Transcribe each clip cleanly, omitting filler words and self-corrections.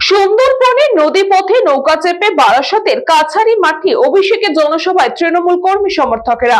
সুন্দরবনে নদীপথে নৌকা চেপে বারাসতের কাছারি মাঠে অভিষেকের জনসভায় তৃণমূল কর্মী সমর্থকেরা।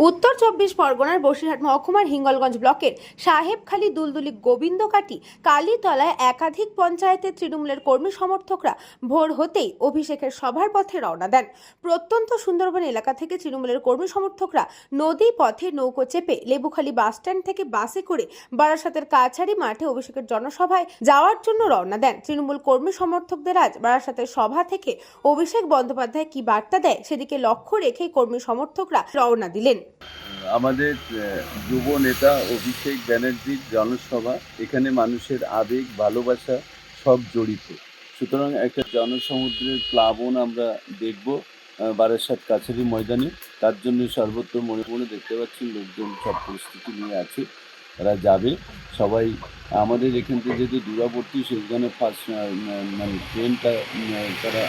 উত্তর 24 পরগনার বসিরহাট মহকুমার হিঙ্গলগঞ্জ ব্লকের সাহেবখালী, দুলদুলি, গোবিন্দকাটি, কালীতলায় একাধিক পঞ্চায়েতের তৃণমূলের কর্মী সমর্থকরা ভোর হতেই অভিষেকের সভার পথে রওনা দেন। প্রত্যন্ত সুন্দরবন এলাকা থেকে তৃণমূলের কর্মী সমর্থকরা নদী পথে নৌকো চেপে লেবুখালী বাসস্ট্যান্ড থেকে বাসে করে বারাসতের কাছারি মাঠে অভিষেকের জনসভায় যাওয়ার জন্য রওনা দেন। তৃণমূল কর্মী সমর্থকদের আজ বারাসতের সভা থেকে অভিষেক বন্দ্যোপাধ্যায় কি বার্তা দেয় সেদিকে লক্ষ্য রেখেই কর্মী সমর্থকরা রওনা দিলেন। আমাদের যুব নেতা অভিষেক ব্যানার্জির জনসভা, এখানে মানুষের আবেগ, ভালোবাসা সব জড়িত। সুতরাং একটা জনসমুদ্রের প্লাবন আমরা দেখব বারাসাত কাছারি ময়দানে। তার জন্য সর্বত্র মনে মনে দেখতে পাচ্ছি লোকজন সব প্রস্তুতি নিয়ে আছে, তারা যাবে। সবাই আমাদের এখান থেকে যেহেতু দূরবর্তী, সেখানে ফার্স্ট মানে ট্রেনটা তারা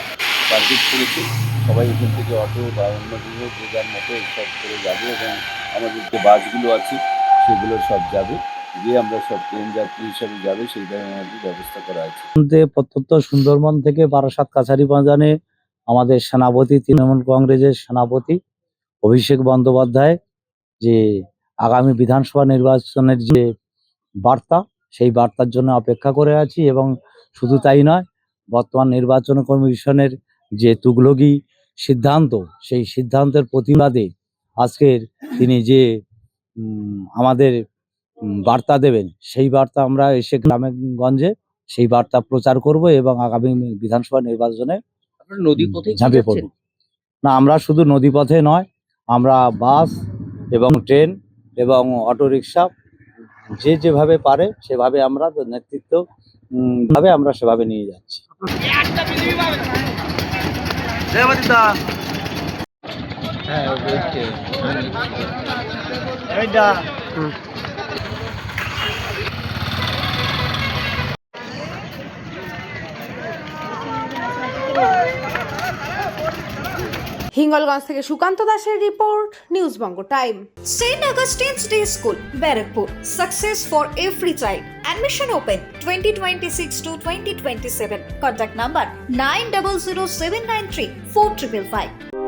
টার্গেট করেছে। সবাই এখান থেকে অটো বা অন্যগুলো যে যার মতো সব করে যাবে এবং আমাদের যে বাসগুলো আছে সেগুলো সব যাবে, গিয়ে আমরা সব ট্রেন যাত্রী হিসাবে যাবে সেই ধরনের ব্যবস্থা করা আছে। প্রত্যন্ত সুন্দরবন থেকে বারাসাত কাছারি ময়দানে আমাদের সেনাপতি, তৃণমূল কংগ্রেসের সেনাপতি অভিষেক বন্দ্যোপাধ্যায় যে আগামী বিধানসভা নির্বাচনের যে বার্তা, সেই বার্তার জন্য অপেক্ষা করে আছি। এবং শুধু তাই নয়, বর্তমান নির্বাচন কমিশনের যে তুগলকি সিদ্ধান্ত, সেই সিদ্ধান্তের প্রতিবাদে আজকের তিনি যে আমাদের বার্তা দেবেন, সেই বার্তা আমরা এসে গ্রামে গঞ্জে সেই বার্তা প্রচার করব এবং আগামী বিধানসভা নির্বাচনে ঝাঁপিয়ে পড়ব। না, আমরা শুধু নদীপথে নয়, আমরা বাস এবং ট্রেন এবং অটোরিকশা যে যেভাবে পারে সেভাবে আমরা নেতৃত্ব ভাবে আমরা সেভাবে নিয়ে যাচ্ছি। হিঙ্গলগঞ্জ থেকে সুকান্ত দাসের report, news Banga time. St. Augustine's Day School, Barrackpur. Success for every child. Admission open 2026 to 2027. Contact number 900793 4555.